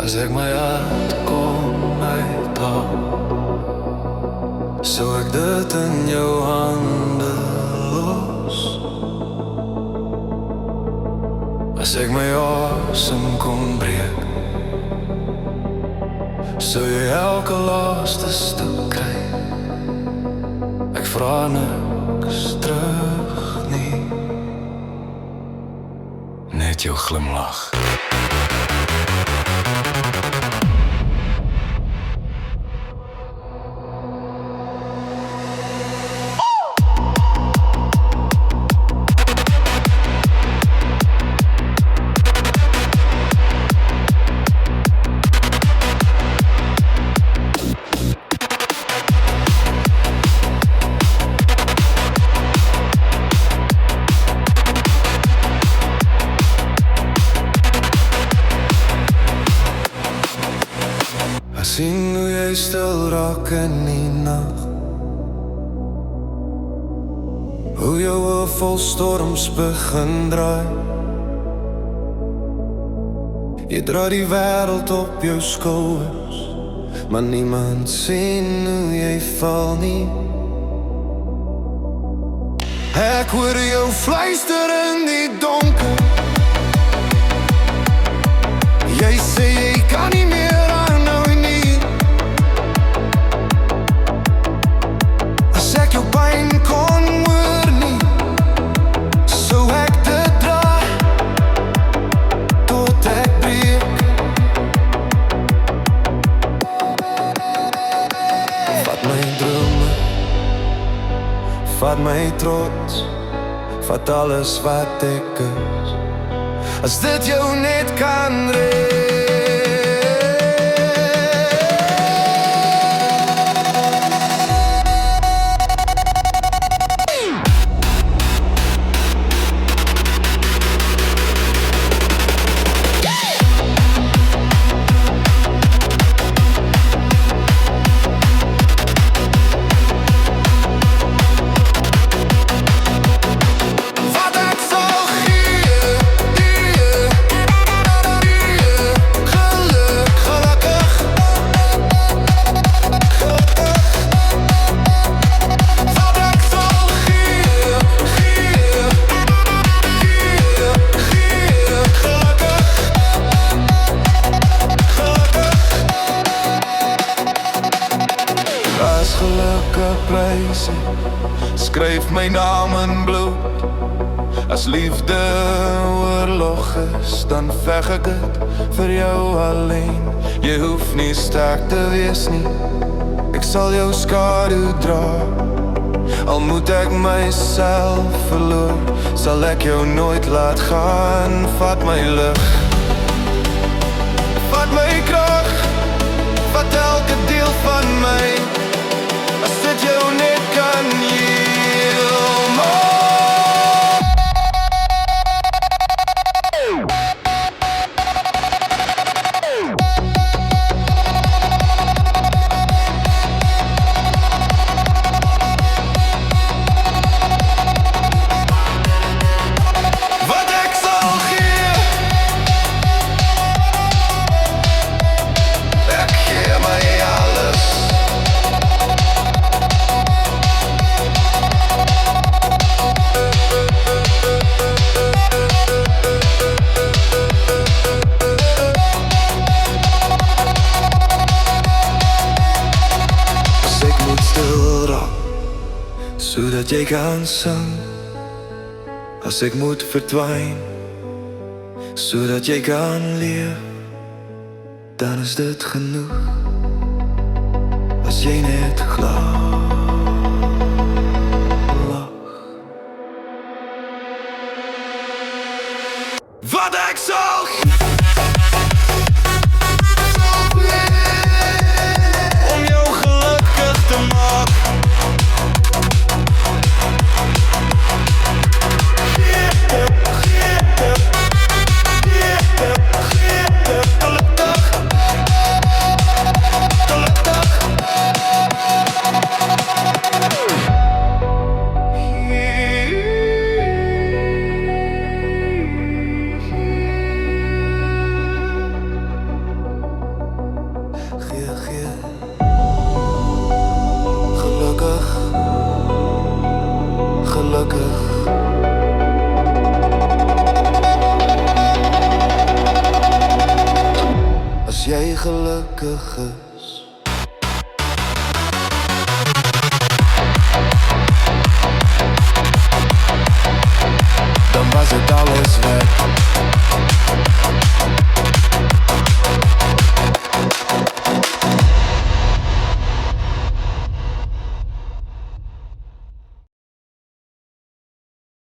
As ek my hart kom uithaal, sou ek dit in jou hande los. As ek my asem kom breek, sou jy elke laaste stuk kry. Ek vra niks terug nie, net jou glimlach. Sien hoe jy stil raak in die nacht, hoe jou oë vol storms begin draai. Jy dra die wêreld op jou skouers, maar niemand sien hoe jy val nie. Ek hoor jou fluister in die donker, jy sê jy kan nie meer. Vat my trots, vat alles wat ek is, as dit jou net kan red. Skryf my naam in bloed, as liefde oorlog is, dan veg ek dit vir jou alleen. Jy hoef nie sterk te wees nie, ek sal jou skadu dra. Al moet ek myself verloor, sal ek jou nooit laat gaan. Vat my lig, vat my krag, vat elke deel van my, as dit jou net kan heal. Sodat jy kan sing, as ek moet verdwyn, sodat jy kan leef, dan is dit genoeg, as jy net glimlach. Wat ek sal om jou gelukkig te maak. gelukkig is.